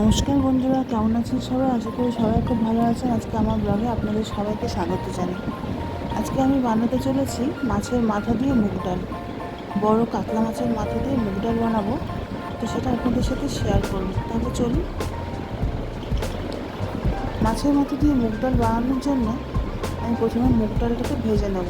নমস্কার বন্ধুরা, কেমন আছেন সবাই? আশা করি সবাই খুব ভালো আছেন। আজকে আমার ব্লগে আপনাদের সবাইকে স্বাগত জানাই। আজকে আমি বানাতে চলেছি মাছের মাথা দিয়ে মুগ ডাল। বড় কাতলা মাছের মাথা দিয়ে মুগ ডাল বানাবো, তো সেটা আপনাদের সাথে শেয়ার করব। তাহলে চলুন। মাছের মাথা দিয়ে মুগ ডাল বানানোর জন্য আমি প্রথমে মুগ ডালটাকে ভেজে নেব।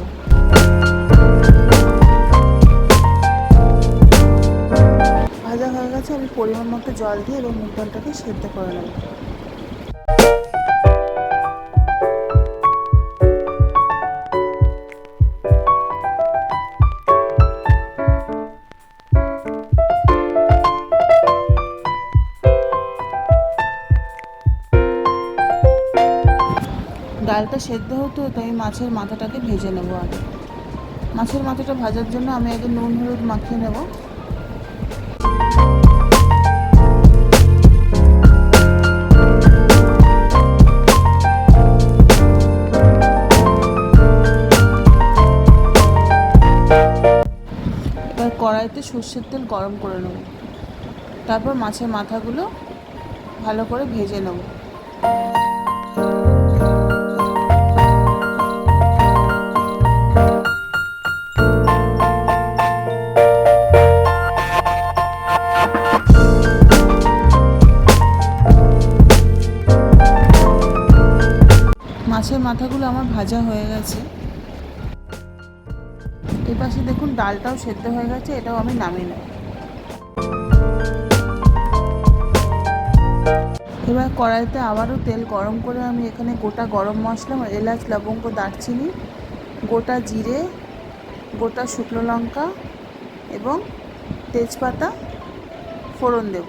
ভাজা হয়ে গেছে, আমি পরিমাণ মতো জল দিয়ে এবং মুগ ডালটাকে সেদ্ধ করে নেব। ডালটা সেদ্ধ হতে হতে আমি মাছের মাথাটাকে ভেজে নেব। আগে মাছের মাথাটা ভাজার জন্য আমি আগে নুন হলুদ মাখিয়ে নেব। এবার কড়াইতে সর্ষের তেল গরম করে নেব। তারপর মাছের মাথাগুলো ভালো করে ভেজে নেব। মাছের মাথাগুলো আমার ভাজা হয়ে গেছে। এই পাশে দেখুন ডালটাও সেদ্ধ হয়ে গেছে, এটাও আমি নামিয়ে নেব। এবার কড়াইতে আবারও তেল গরম করে আমি এখানে গোটা গরম মশলা, এলাচ, লবঙ্গ, দারচিনি, গোটা জিরে, গোটা শুকনো লঙ্কা এবং তেজপাতা ফোড়ন দেব।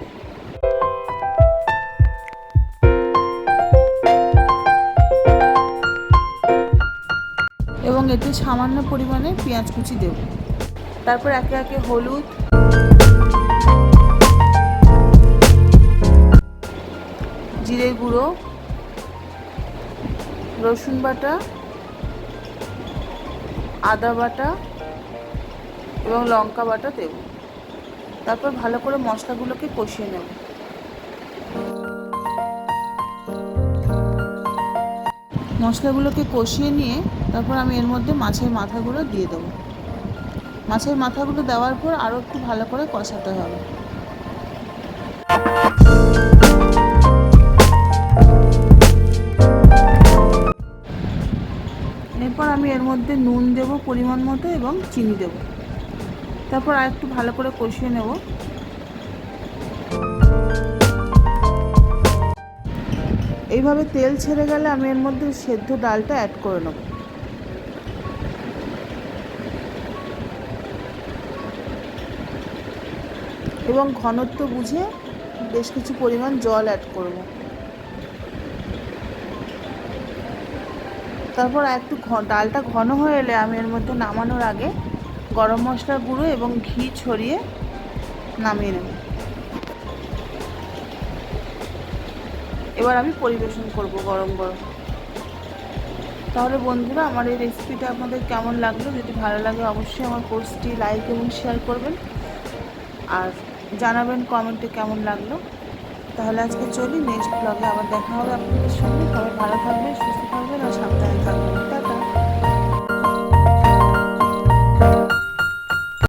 এবং এতে সামান্য পরিমাণে পেঁয়াজ কুচি দেব। তারপর একে একে হলুদ, জিরে গুঁড়ো, রসুন বাটা, আদা বাটা এবং লঙ্কা বাটা দেব। তারপর ভালো করে মশলাগুলোকে কষিয়ে নেব। মশলাগুলোকে কষিয়ে নিয়ে তারপর আমি এর মধ্যে মাছের মাথাগুলো দিয়ে দেবো। মাছের মাথাগুলো দেওয়ার পর আরও একটু ভালো করে কষাতে হবে। এরপর আমি এর মধ্যে নুন দেব পরিমাণ মতো এবং চিনি দেব। তারপর আর একটু ভালো করে কষিয়ে নেব। এইভাবে তেল ছেড়ে গেলে আমি এর মধ্যে সেদ্ধ ডালটা অ্যাড করে নেব। এবং ঘনত্ব বুঝে বেশ কিছু পরিমাণ জল অ্যাড করব। তারপর একটু ডালটা ঘন হয়ে এলে আমি এর মধ্যে নামানোর আগে গরম মশলার গুঁড়ো এবং ঘি ছড়িয়ে নামিয়ে নেব। এবার আমি পরিবেশন করব গরম গরম। তাহলে বন্ধুরা, আমার এই রেসিপিটা আপনাদের কেমন লাগলো? যদি ভালো লাগে অবশ্যই আমার পোস্টটি লাইক এবং শেয়ার করবেন আর জানাবেন কমেন্টে কেমন লাগলো। তাহলে আজকে চলি, নেক্সট ব্লগে আবার দেখা হবে আপনাদের সঙ্গে। সবাই ভালো থাকবেন, সুস্থ থাকবেন আর সাবধানে থাকবেন।